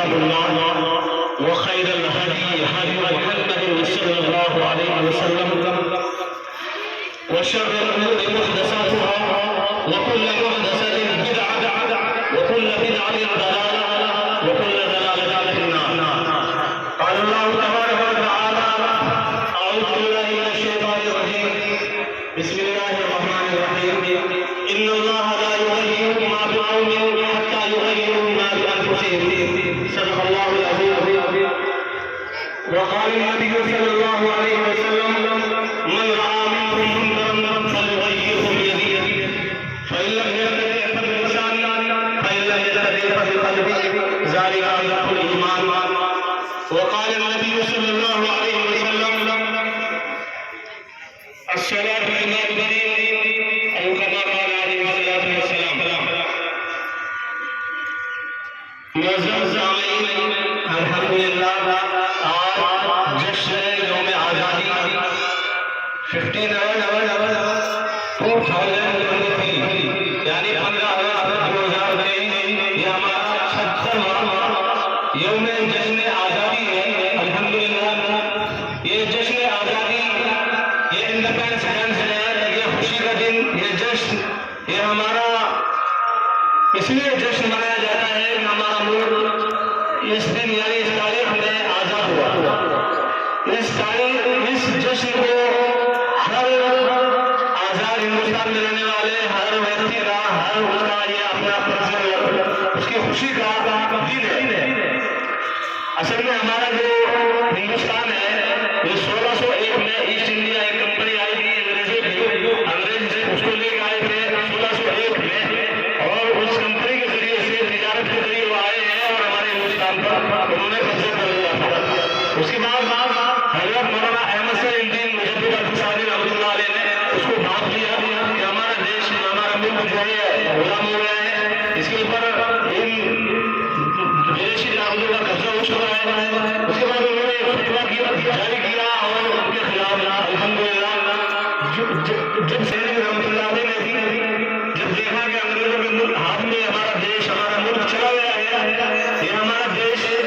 كتاب الله وخير الهدي هدي محمد صلى الله عليه وسلم وشر الأمور محدثاتها وكل محدثة بدعة وكل بدعة ضلالة وكل ضلالة في النار. قال الله تبارك وتعالى أعوذ بالله من الشيطان الرجيم بسم الله الرحمن الرحيم إن الله لا يغير ما بقوم حتى يغيروا ما بأنفسهم صدق الله العظيم. وقال النبي صلى الله عليه وسلم من رأى منكم منكرا فليغيره بيده فإن لم يستطع فبلسانه فإن لم يستطع فبقلبه ذلك أضعف الإيمان. وقال النبي صلى الله عليه وسلم الصلاة عماد الدين أو كما قال عليه الصلاة والسلام. معزز سامعین الحمدللہ آج جشن یوم آزادی 2023 یعنی 15 اگست 2023 یہ ہمارا 76واں یوم جشن آزادی ہے. الحمدللہ یہ جشن آزادی یہ انڈیپینڈنس ڈے ہے، یہ خوشی کا دن، یہ جشن یہ ہمارا اس لیے جشن منایا جاتا ہے کہ ہمارا ملک اس دن یعنی اس تاریخ میں آزاد ہوا. اس جشن کو ہر آزاد ہندوستان میں رہنے والے ہر ویکتی کا ہر اس کا یہ اپنا پرسنل اس کی خوشی کا دن ہے. اصل میں ہمارا جو ہندوستان ہے یہ 1601 میں ایسٹ انڈیا ایک کمپنی آئی تھی انگریزوں کی، انگریز سے اس کو لے کے آئے تھے 1601 میں، اور اس کمپنی کے ذریعے سے تجارت کے ذریعے وہ آئے ہیں اور ہمارے ہندوستان پر انہوں نے قبضہ کر لیا تھا. اس کے بعد حضرت مولانا احمد شاہ الدین مجدد الفسانی رحمۃ اللہ علیہ نے اس کو بانٹ لیا کہ ہمارا دیش ہمارا ملک جو ہے غلام ہو گیا ہے، اس کے اوپر ان ودیشی طاقتوں کا قبضہ ہو چکا ہے. اس کے بعد انہوں نے فتویٰ جاری کیا اور ان کے خلاف الحمدللہ جب سید رحمۃ اللہ علیہ نے جب دیکھا کہ انگریزوں کے ملک ہاتھ میں ہمارا دیش ہمارا ملک چلا گیا ہے، یہ ہمارا دیش ہے،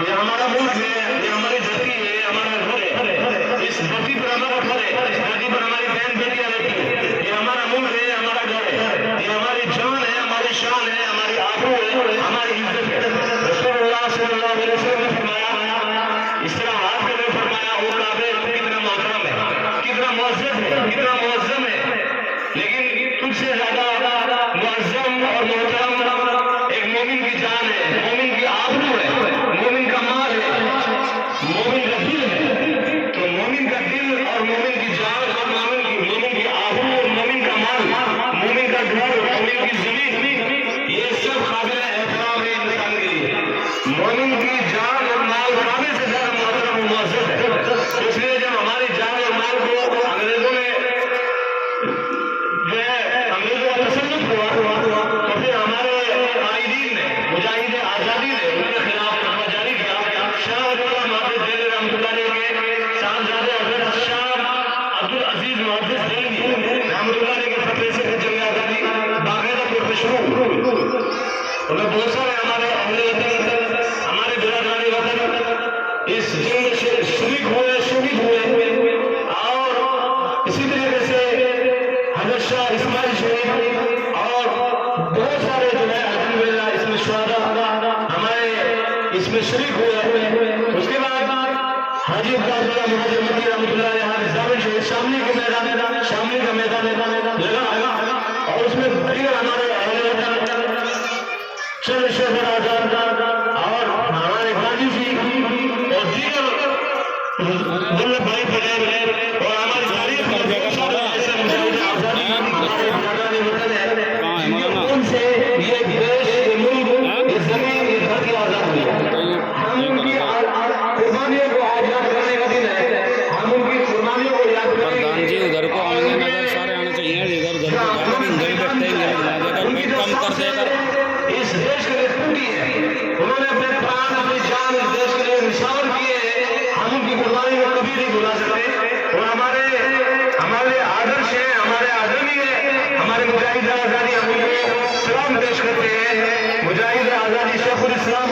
یہ ہمارا ملک ہے، یہ ہماری دھرتی ہے، یہ ہمارا گھر ہے، اس دھرتی پر ہمارا گھر ہے، اس دھرتی پر ہماری بہن بیٹیاں رہتی ہیں، یہ ہمارا ملک ہے، یہ ہمارا گھر ہے، یہ ہماری جان ہے، ہماری شان ہے، ہماری آبرو ہے، ہماری عزت ہے. رسول اللہ صلی اللہ علیہ وسلم نے فرمایا، اس طرح ہاتھ کر کے فرمایا وہ کعبہ کتنا محترم ہے، کتنا معزز ہے، کتنا معظم ہے، لیکن تجھ سے زیادہ معظم اور محترم ایک مومن کی جان ہے، مومن کی آبرو ہے، مومن کا مال ہے، مومن کا دل ہے. تو مومن کا دل اور مومن کی جان اور مومن کی آبرو اور مومن کا مال، مومن کا گھر، مومن کی زمین، یہ سب قابل احترام ہے انسان کے لیے. مومن کی جان اور مال قابل سے زیادہ محترم و معزز ہے. اس لیے جب ہماری جان اور مال کو انگریزوں نے جو ہے انگریزوں کا تسلط ہوا تو پھر ہمارے قائدین نے مجاہد آزادی نے ان کے خلاف فتویٰ جاری کیا. شاہ ولی اللہ محافظ دہلوی رحمۃ اللہ علیہ کے صاحبزادے حضرت شاہ عبدالعزیز محافظ دہلوی رحمۃ اللہ علیہ کے فتوے سے پھر جنگ آزادی باقاعدہ طور پہ شروع ہوئی. اور بہت سارے ہمارے اہل وطن ہمارے برادران وطن اس جنگ میں شریک ہوئے، شہید ہوئے. اور اسی طریقے سے حضرت شاہ اسماعیل شریف اور بہت سارے جو ہے الحمدللہ اس میں شہداء ہمارے اس میں شریک ہوئے. اس کے بعد حاجی عبداللہ مہاجر مکی رحمۃ اللہ علیہ شاملی کا میدان لگا، اور اس میں دیگر ہمارے اہل وطن چند شہر آزاد اور ہمارے غازی جی اور دیگر ولبھ بھائی پٹیل اور ہماری تاریخ میں بہت سارے ایسے مجاہد آزادی ہمارے برادران وطن ہیں جن کے خون سے یہ دیش، یہ ملک، یہ زمین، یہ دھرتی آزاد ہوئی ہے. ہم ان کی قربانیوں کو آج یاد کرنے کا دن ہے. ہم ان کی قربانیوں کو یاد کرنے کا دن ہے. ادھر کو آنے سارے آنے چاہیے، ادھر کو کم کر دے کر اس دیش کے لیے ٹوٹی ہے. انہوں نے اپنے پران، اپنی جان اس دیش کے لیے نشان کیے ہیں. ہم ان کی قربانی کو کبھی نہیں بھلا سکتے. اور ہمارے آدرش ہیں، ہمارے آدمی ہیں، ہمارے مجاہد آزادی ہم ان کو سلام پیش کرتے ہیں. مجاہد آزادی شیخ الاسلام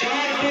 400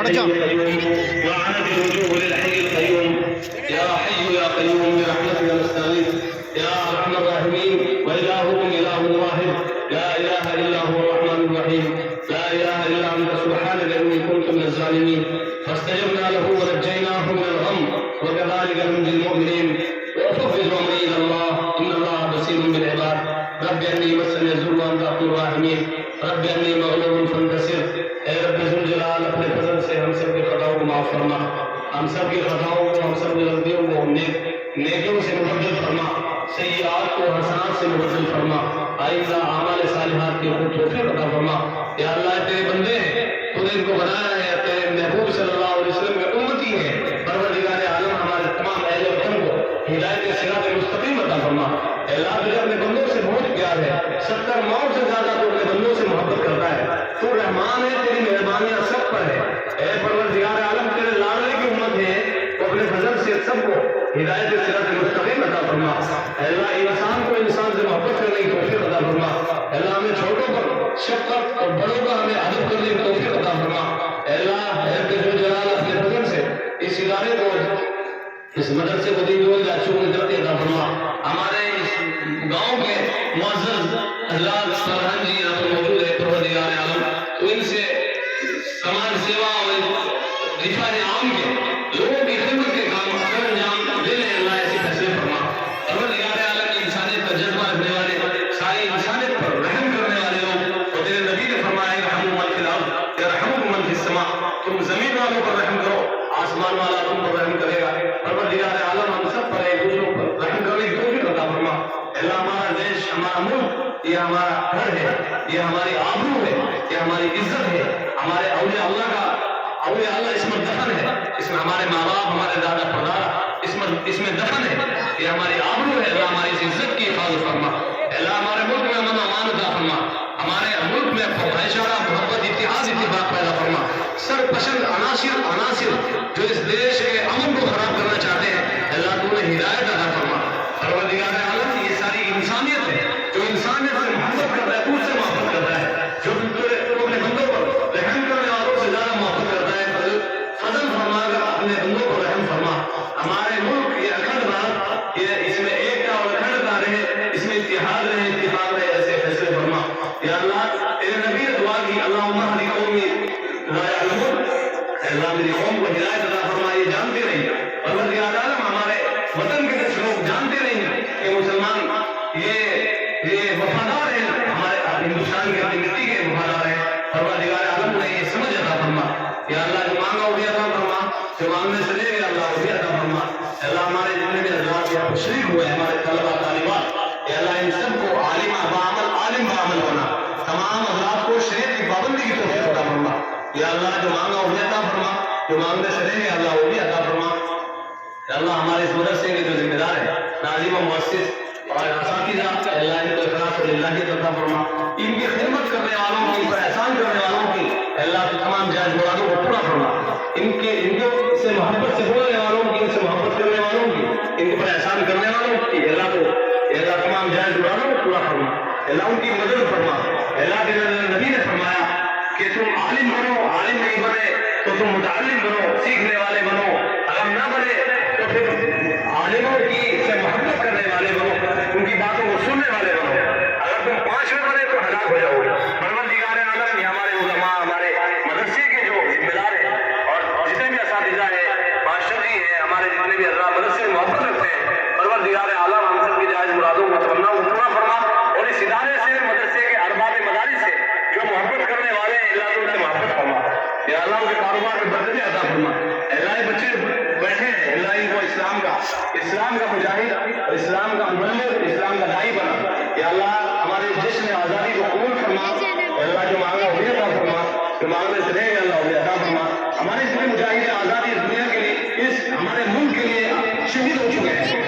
وعنت الوجوه للحي القيوم يا حي يا قيوم برحمتك نستغيث يا ارحم الراحمين والهكم اله واحد لا اله الا هو الرحمن الرحيم لا اله الا انت سبحانك اني كنت من الظالمين فاستجبنا له ونجيناه من الغم وكذلك ننجي المؤمنين وافوض امري الى الله ان الله بصير بالعباد رب اني مسني الضر وانت ارحم الراحمين رب اني مغلوب فانتصر اے رب ذوالجلال اپنے فضل سے ہم سب کی خطاؤں کو معاف فرما ہم سب کی خطاؤں کو ہم سب کی غلطیوں کو نیکیوں سے مبدل فرما سیئات کو حسنات سے مبدل فرما آئندہ اعمال صالحات کی خود توفیق عطا فرما یا اللہ تیرے بندے ہیں تو نے ان کو بنایا ہے تیرے محبوب صلی اللہ علیہ وسلم کے امتی ہیں پروردگار عالم ہمارے تمام اہل وطن کو ہدایت صراط مستقیم عطا فرما اے اللہ تجھے اپنے بندوں سے بہت پیار ہے 70 موت سے زیادہ تو اپنے بندوں سے محبت کرتا ہے تو رحمان ہے تیری مہربانیاں سب پر ہے اے پروردگار عالم تیرے لاڈلے کی امت ہے تو اپنے فضل سے سب کو ہدایت صراط مستقیم عطا فرما اے اللہ انسان کو انسان سے محبت کرنے کی توفیق عطا فرما اے اللہ ہمیں چھوٹوں پر شفقت اور بڑوں کا ہمیں ادب کرنے کی توفیق عطا فرما اے اللہ اے ذوالجلال اپنے فضل سے اس ادارے کو اس مدرسے کو دین دول اچھوں کی طرف عطا فرما ہمارے اس گاؤں کے معزز حضرات سرحان جی یہاں پر موجود ہے پروردگار عالم تو ان سے سماج سیوا اور رفاہ عام کے لوگوں کی خدمت کے کام سر انجام دے لیں اللہ ایسی فیصلے فرما پروردگار عالم انسانیت کا جذبہ رکھنے والے ساری انسانیت پر رحم کرنے والے لوگ اور تیرے نبی نے فرمایا رحموا من فی الارض یرحمکم من فی السماء تم زمین والوں پر رحم کرو آسمان والا تم پر رحم کرے گا پروردگار عالم ہم سب پر ایک دوسروں پر رحم کرنے کی توفیق عطا فرما اللہ ہمارا دیش ہمارا ملک یہ ہمارا گھر ہے یہ ہماری آبرو ہے یہ ہماری عزت ہے ہمارے اولیاء اللہ کا اولیاء اللہ اس میں دفن ہے اس میں ہمارے ماں باپ ہمارے دادا پردادا اس میں دفن ہے یہ ہماری آبرو ہے اللہ ہماری اس عزت کی حفاظت فرما اللہ ہمارے ملک میں امن و امان عطا فرما ہمارے ملک میں بھائی چارہ محبت اتحاد اتفاق پیدا فرما سر پسند عناصر جو اس دیش کے امن کو خراب کرنا چاہتے ہیں اللہ تو نے ہدایت عطا فرما پروردگار عالم یہ ساری انسانیت ہے جو انسانیت سے محبت کرتا ہے اس سے محبت کرتا ہے جو اپنے بندوں پر رحم کرنے والوں سے زیادہ محبت کرتا ہے فضل فرما کر اپنے بندوں پر رحم فرما ہمارے ملک یہ اکھنڈ بھارت یہ اس میں ایکتا اور اکھنڈتا رہے اس میں اتحاد رہے اتفاق رہے ایسے فیصلے فرما یا اللہ تیرے نبی نے دعا کی اللہم اہد قومی لا یعلمون اللہ میری قوم کو ہدایت عطا فرما یہ جانتے نہیں پروردگار عالم ہمارے وطن کے کچھ لوگ جانتے نہیں کہ مسلمان یہ وفادار ہیں ہمارے ہندوستان کے اپنی مٹی کے وفادار ہیں پروردگار عالم نے یہ سمجھ عطا فرما یا اللہ جو مانگا وہ بھی عطا فرما جو مانگنے سے لے گئے اللہ وہ بھی عطا فرما اللہ ہمارے جتنے بھی حضرات یہاں پر شریک ہوئے ہمارے طلبہ طالبات یا اللہ ان سب کو عالم بعمل بنا تمام حضرات کو شریعت کی پابندی کی توفیق عطا فرما یا اللہ جو مانگا وہ بھی عطا فرما جو مانگنے سے لے گئے اللہ وہ بھی عطا فرما یا اللہ ہمارے اس مدرسے کے جو ذمہ دار ہیں ناظم و مؤسس اور اساتذہ اللہ ان کو اخلاص اور اللہ کی عطا فرما ان کی خدمت کرنے والوں کی ان پر احسان کرنے والوں کی اللہ کی تمام جائز مرادوں کو پورا فرما ان کے سے محبت سے بولنے والوں کی ان سے محبت کرنے والوں کی ان پر احسان کرنے والوں کی اللہ تمام جائز مرادوں کو پورا فرما اللہ ان کی مدد فرما اللہ کے نبی نے فرمایا کہ تم عالم بنو عالم نہیں بنے تو تم متعلم بنو سیکھنے والے بنو اگر نہ بنے تو پھر عالموں کی سے محبت کرنے والے بنو ان کی باتوں کو سننے والے بنو اگر تم 5ویں بنے تو ہلاک ہو جاؤ گے پروردگار عالم یہ ہمارے علماء ہمارے مدرسے کے جو ذمہ دار ہیں اور جتنے بھی اساتذہ ہیں ماسٹر جی ہیں ہمارے جتنے بھی حضرات مدرسے میں محبت رکھتے ہیں پروردگار عالم ہم سب کی جائز مرادوں کو تمنا کو پورا فرما اور اس ادارے سے مدرسے کے ارباب مدارس سے جو محبت کرنے والے ہیں اللہ ان سے محبت فرما یا اللہ ان کے کاروبار میں برکتیں عطا فرما اللہ بچے بیٹھے ہیں اللہ ان کو اسلام کا مجاہد اور اسلام کا مبلغ اسلام کا داعی بنا یا اللہ ہمارے جشن آزادی کو قبول فرما اللہ جو مانگا وہ عطا فرما جو مانگنے سے رہے اللہ وہ عطا فرما ہمارے اس مجاہد آزادی اس دنیا کے لیے اس ہمارے ملک کے لیے شہید ہو چکے ہیں